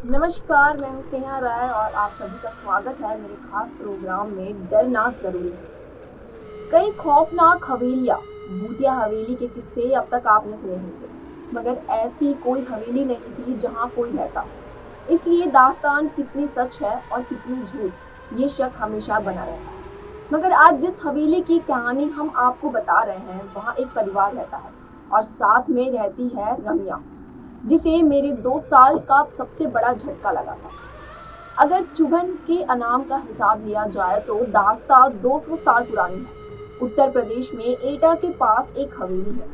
नमस्कार, मैं हूँ स्नेहा राय और आप सभी का स्वागत है मेरे खास प्रोग्राम में डरना जरूरी है। कई खौफनाक हवेलियां, भूतिया हवेली के किस्से अब तक आपने सुने होंगे, मगर ऐसी कोई हवेली नहीं थी जहां कोई रहता। इसलिए दास्तान कितनी सच है और कितनी झूठ, ये शक हमेशा बना रहता है। मगर आज जिस हवेली की कहानी हम आपको बता रहे हैं, वहाँ एक परिवार रहता है और साथ में रहती है रम्या, जिसे मेरे 2 साल का सबसे बड़ा झटका लगा था। अगर चुभन के अनाम का हिसाब लिया जाए तो दास्ता 200 साल पुरानी है। उत्तर प्रदेश में एटा के पास एक हवेली है,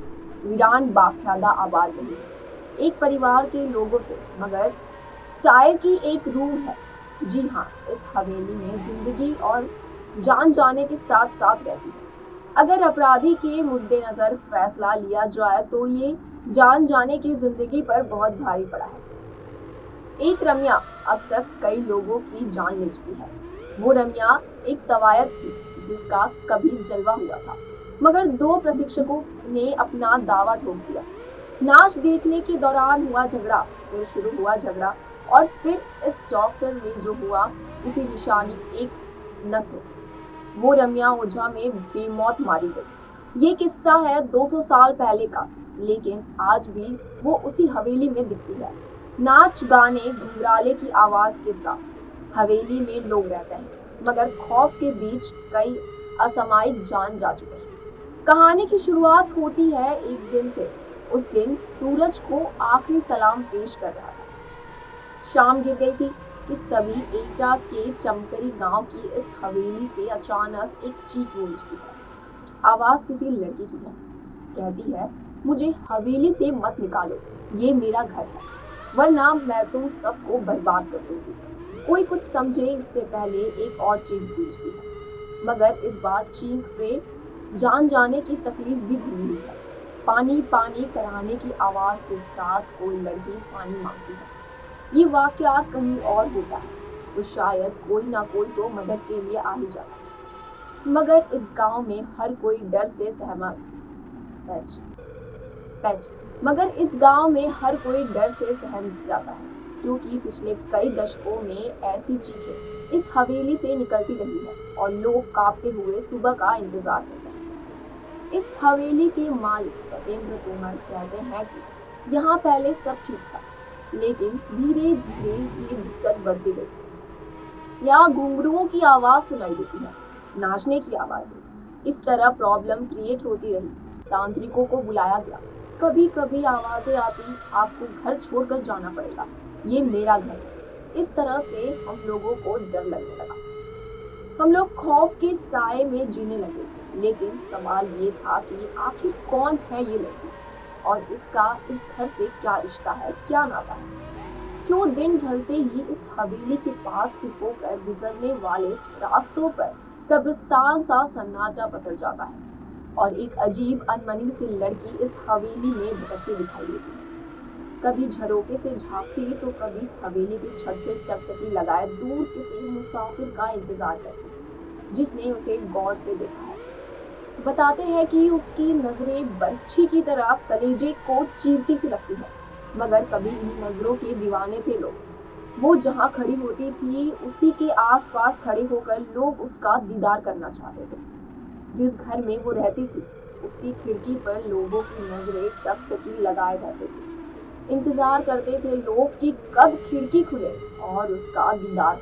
वीरान बाख्यादा आबाद नहीं है एक परिवार के लोगों से, मगर टायर की एक रूह है। जी हाँ, इस हवेली में जिंदगी और जान जाने के साथ साथ रहती है। अगर अपराधी के मुद्देनजर फैसला लिया जाए तो ये जान जाने की जिंदगी पर बहुत भारी पड़ा है। एक रम्या अब तक कई लोगों की जान ले चुकी है। वो रम्या एक कवायद थी जिसका कभी जलवा हुआ था, मगर 2 प्रशिक्षकों ने अपना दावा ठोक दिया। नाच देखने के दौरान हुआ झगड़ा, फिर शुरू हुआ झगड़ा और फिर इस डॉक्टर में जो हुआ उसी निशानी एक नस्ल थी। वो रम्या ओझा में बेमौत मारी गई। ये किस्सा है 200 साल पहले का, लेकिन आज भी वो उसी हवेली में दिखती है। नाच गाने घुंघराले की आवाज के साथ हवेली में लोग रहते हैं, मगर खौफ के बीच कई असामयिक जान जा चुके हैं। कहानी की शुरुआत होती है एक दिन से। उस दिन सूरज को आखिरी सलाम पेश कर रहा था। शाम गिर गई थी कि तभी एटा के चमकरी गांव की इस हवेली से अचानक एक चीख गूंजती है। आवाज किसी लड़की की है। कहती है, मुझे हवेली से मत निकालो, ये मेरा घर है, वरना मैं तुम सबको बर्बाद कर दूंगी। कोई कुछ समझे इससे पहले एक और चीख गूंजती है, मगर इस बार चीख पे जान जाने की तकलीफ भी घूमी है। पानी पानी कराने की आवाज के साथ कोई लड़की पानी मांगती है। ये वाकया कहीं और होता है तो शायद कोई ना कोई तो मदद के लिए आ ही जाता है, मगर इस गांव में हर कोई डर से सहमत पैच पैच मगर इस गांव में हर कोई डर से सहम जाता है, क्योंकि पिछले कई दशकों में ऐसी चीखें इस हवेली से निकलती रही है और लोग कांपते हुए सुबह का इंतजार करते हैं। इस हवेली के मालिक सत्येंद्र तोमर कहते हैं कि यहाँ पहले सब ठीक था, लेकिन धीरे धीरे ये दिक्कत बढ़ती गई। यहाँ घुंघरुओं की आवाज सुनाई देती है, नाचने की आवाजें। इस तरह प्रॉब्लम क्रिएट होती रही। तांत्रिकों को बुलाया गया। कभी कभी आवाजें आती, आपको घर छोड़कर जाना पड़ेगा, ये मेरा घर है। इस तरह से हम लोगों को डर लगने लगा। हम लोग खौफ के साए में जीने लगे। लेकिन सवाल ये था कि आखिर कौन है ये लड़की और इसका इस घर से क्या रिश्ता है, क्या नाता है। क्यों दिन ढलते ही इस हवेली के पास से होकर गुजरने वाले रास्तों पर कब्रिस्तान सा सन्नाटा पसर जाता है और एक अजीब अनमनी सी लड़की इस हवेली में भटकती दिखाई देती है। कभी झरोके से झांकती तो कभी हवेली की छत से टकटकी लगाए दूर किसी मुसाफिर का इंतजार करती, जिसने उसे गौर से देखा है। बताते हैं कि उसकी नजरें बर्छी की तरह कलेजे को चीरती सी लगती है, मगर कभी इन्हीं नजरों के दीवाने थे लोग। वो जहाँ खड़ी होती थी उसी के आसपास खड़े होकर लोग उसका दीदार करना चाहते थे। जिस घर में वो रहती थी उसकी खिड़की पर लोगों की नजरें टकटकी लगाए रहते थे। इंतजार करते थे लोग कि कब खिड़की खुले और उसका दीदार।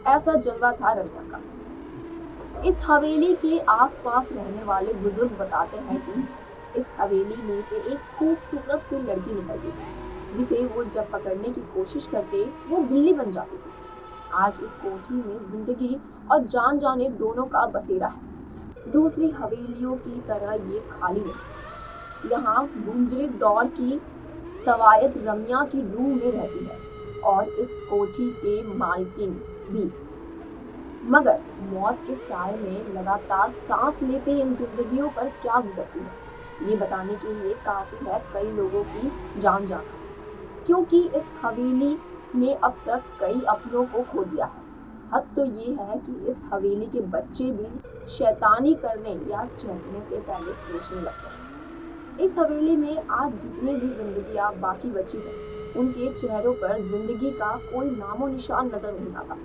ऐसा जलवा था रम्या का। इस हवेली के आसपास रहने वाले बुजुर्ग बताते हैं कि इस हवेली में से एक खूबसूरत सी लड़की निकलती थी, जिसे वो जब पकड़ने की कोशिश करते वो बिल्ली बन जाती थी। आज इस कोठी में जिंदगी और जान जाने दोनों का बसेरा है। दूसरी हवेलियों की तरह ये खाली नहीं। यहाँ गुंजरे दौर की तवायत रम्या की रूह में रहती है और इस कोठी के मालकिन भी। मगर मौत के साए में लगातार सांस लेते इन जिंदगियों पर क्या गुजरती है, ये बताने के लिए काफी है कई लोगों की जान जाना, क्योंकि इस हवेली ने अब तक कई अपनों को खो दिया है। हद तो ये है कि इस हवेली के बच्चे भी शैतानी करने या चहकने से पहले सोचने लगते हैं। इस हवेली में आज जितनी भी जिंदगियां बाकी बची हैं, उनके चेहरों पर जिंदगी का कोई नामो निशान नजर नहीं आता।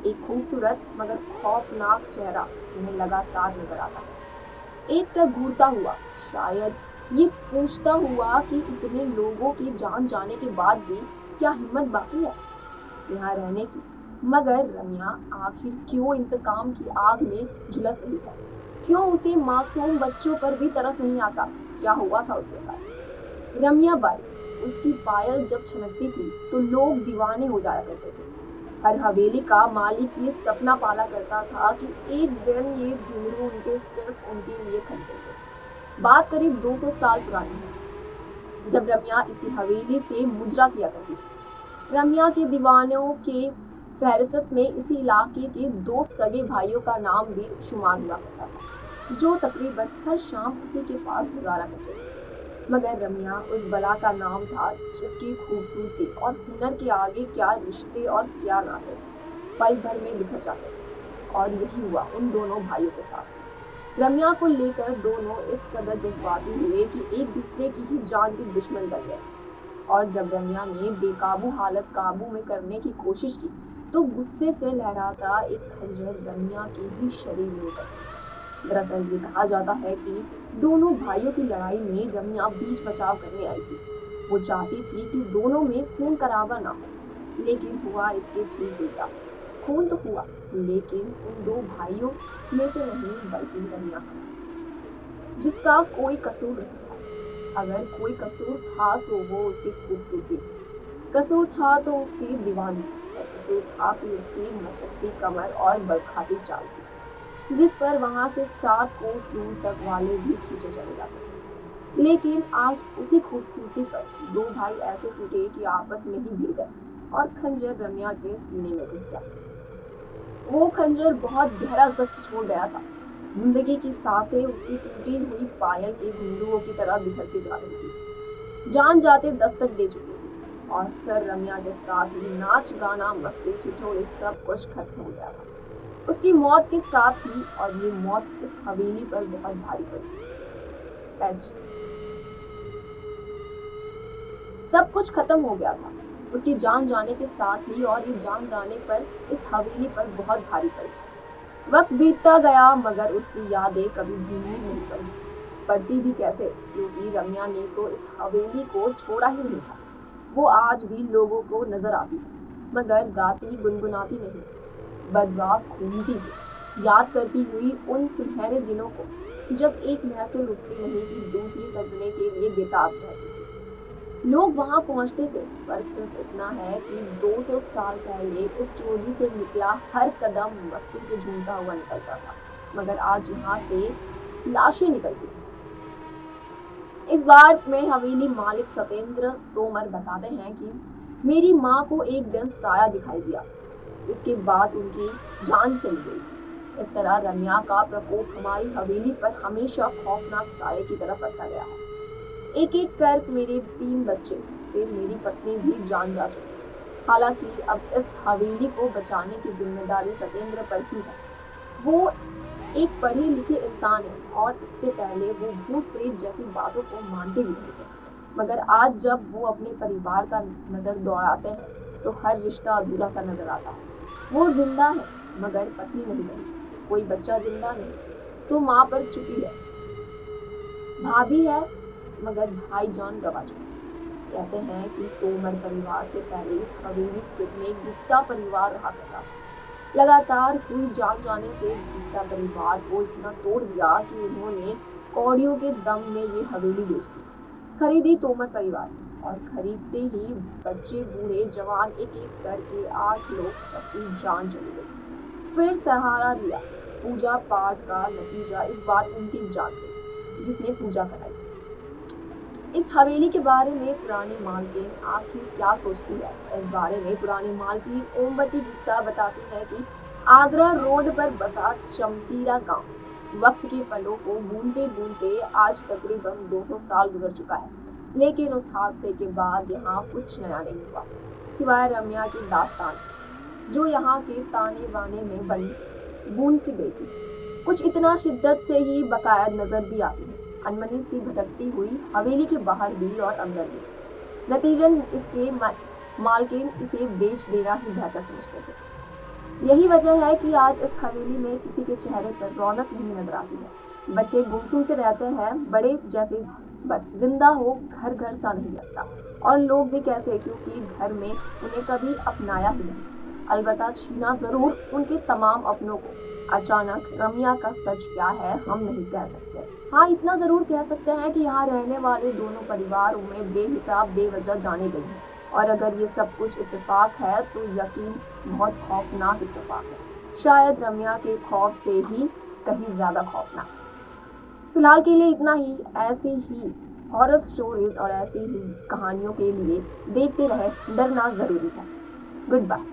एक खूबसूरत मगर खौफनाक चेहरा उन्हें लगातार नजर आता है। एक टक घूरता हुआ, शायद ये पूछता हुआ कि इतने लोगों की जान जाने के बाद भी क्या हिम्मत बाकी है यहाँ रहने की। मगर रम्या आखिर क्यों इंतकाम की आग में झुलस रही है? क्यों उसे मासूम बच्चों पर भी तरस नहीं आता? क्या हुआ था उसके साथ? रम्या बाई, उसकी पायल जब छनकती थी तो लोग दीवाने हो जाया करते थे। हर हवेली का मालिक ये सपना पाला करता था कि एक दिन ये घुंघरू उनके सिर्फ उनके लिए खरीदेंगे। बात करीब 200 साल पुरानी है, जब रम्या इसी हवेली से मुजरा किया करती थी। रम्या के दीवानों के फहरिस्त में इसी इलाके के 2 सगे भाइयों का नाम भी शुमार हुआ करता था, जो तकरीबन हर शाम उसी के पास गुजारा करते थे। मगर रम्या उस बला का नाम था जिसकी खूबसूरती और हुनर के आगे क्या रिश्ते और क्या नाते पल भर में बिखर जाते थे। और यही हुआ उन दोनों भाइयों के साथ। रम्या को लेकर दोनों इस कदर जज्बाती हुए कि एक दूसरे की ही जान के दुश्मन बन गए। और जब रम्या ने बेकाबू हालत काबू में करने की कोशिश की तो गुस्से से लहराता एक खंजर रम्या के ही शरीर में उतर। दरअसल ये कहा जाता है कि दोनों भाइयों की लड़ाई में रम्या बीच बचाव करने आई थी। वो चाहती थी कि दोनों में खून खराबा ना हो, लेकिन हुआ इसके ठीक उल्टा। खून तो हुआ, लेकिन उन 2 भाइयों में से नहीं बल्कि रम्या का, जिसका कोई कसूर नहीं था। अगर कोई कसूर था तो वो उसकी खूबसूरती, कसूर था तो उसकी दीवानी, कसूर था कि उसकी मचकती कमर और बरखाती चाल की, जिस पर वहां से 7 कोस दूर तक वाले भी खींचे चले जाते थे। लेकिन आज उसी खूबसूरती पर 2 भाई ऐसे टूटे कि आपस में ही भिड़ गए और खंजर रम्या के सीने में घुस गया। वो खंजर बहुत गहरा जख्म छोड़ गया था। जिंदगी की सांसें उसकी टूटी हुई पायल के घुंघरुओं की तरह बिखरती जा रही थी। जान जाते दस्तक दे चुकी थी। और फिर रम्या के साथ ही नाच गाना मस्ती ठिठोली सब कुछ खत्म हो गया था उसकी मौत के साथ ही। और ये मौत इस हवेली पर बहुत भारी पड़ी। एच सब कुछ खत्म हो गया था उसकी जान जाने के साथ ही। और ये जान जाने पर इस हवेली पर बहुत भारी पड़ी। वक्त बीतता गया मगर उसकी यादें कभी धुंधली नहीं पड़ी। पड़ती भी कैसे, क्योंकि रम्या ने तो इस हवेली को छोड़ा ही नहीं था। वो आज भी लोगों को नजर आती है, मगर गाती गुनगुनाती नहीं, बदमाश घूमती हुई, याद करती हुई उन सुनहरे दिनों को जब एक महफिल रुकती नहीं कि दूसरी सजने के लिए बेताब रहती थी। लोग वहां पहुंचते थे। फर्क सिर्फ इतना है कि 200 साल पहले इस चोली से निकला हर कदम मस्ती से झूमता हुआ निकलता था, मगर आज यहाँ से लाशें निकलती। इस बार में हवेली मालिक सतेंद्र तोमर बताते हैं कि मेरी माँ को एक दिन साया दिखाई दिया, इसके बाद उनकी जान चली गई थी। इस तरह रम्या का प्रकोप हमारी हवेली पर हमेशा खौफनाक साये की तरह पड़ता गया है। एक एक कर मेरे 3 बच्चे, फिर मेरी पत्नी भी जान जा चुकी। हालांकि अब इस हवेली को बचाने की जिम्मेदारी सतेंद्र पर ही है। वो एक पढ़े लिखे इंसान है और इससे पहले वो भूत प्रेत जैसी बातों को मानते भी नहीं थे। मगर आज जब वो अपने परिवार का नजर दौड़ाते हैं तो हर रिश्ता अधूरा सा नजर आता है। वो जिंदा है मगर पत्नी नहीं रही, कोई बच्चा जिंदा नहीं तो माँ पर चुपी है, भाभी है मगर भाईजान गवा चुके। कहते हैं कि तोमर परिवार से पहले इस हवेली से में गुप्ता परिवार रहा करता था। लगातार हुई जान जाने से गुप्ता परिवार को इतना तोड़ दिया कि उन्होंने कौड़ियों के दम में ये हवेली बेच दी। खरीदी तोमर परिवार ने, और खरीदते ही बच्चे बूढ़े जवान एक एक करके 8 लोग सबकी जान चली गई। फिर सहारा लिया पूजा पाठ का नतीजा इस बार उनकी जान गई जिसने पूजा कराई थी। इस हवेली के बारे में पुरानी मालकिन आखिर क्या सोचती है? इस बारे में पुरानी मालकिन ओमवती गुप्ता बताती है कि आगरा रोड पर बसा चमकीरा गांव वक्त के पलों को बूंदते बूंदते आज तकरीबन 200 साल गुजर चुका है। लेकिन उस हादसे के बाद यहाँ कुछ नया नहीं हुआ सिवाय रम्या की दास्तान, जो यहाँ के ताने बाने में बंद बूंद सी गई थी। कुछ इतना शिद्दत से ही बकायद नजर भी आती है, अनमनी सी भटकती हुई हवेली के बाहर भी और अंदर भी। नतीजन इसके मालकिन इसे बेच देना ही बेहतर समझते थे। यही वजह है कि आज इस हवेली में किसी के चेहरे पर रौनक नहीं नजर आती है। बच्चे गुमसुम से रहते हैं, बड़े जैसे बस जिंदा हो घर घर सा नहीं लगता। और लोग भी कैसे, क्योंकि घर में उन्हें कभी अपनाया ही नहीं। अलबत्ता छीना जरूर उनके तमाम अपनों को। अचानक रमिया का सच क्या है हम नहीं कह सकते। हाँ, इतना जरूर कह सकते हैं कि यहाँ रहने वाले दोनों परिवारों में बेहिसाब बेवजह जाने गई है। और अगर ये सब कुछ इत्तेफाक है तो यकीन बहुत खौफनाक इत्तेफाक है। शायद रमिया के खौफ से ही कहीं ज्यादा खौफनाक। फिलहाल के लिए इतना ही। ऐसे ही हॉरर स्टोरीज और ऐसी ही कहानियों के लिए देखते रहे डरना जरूरी है। Good bye.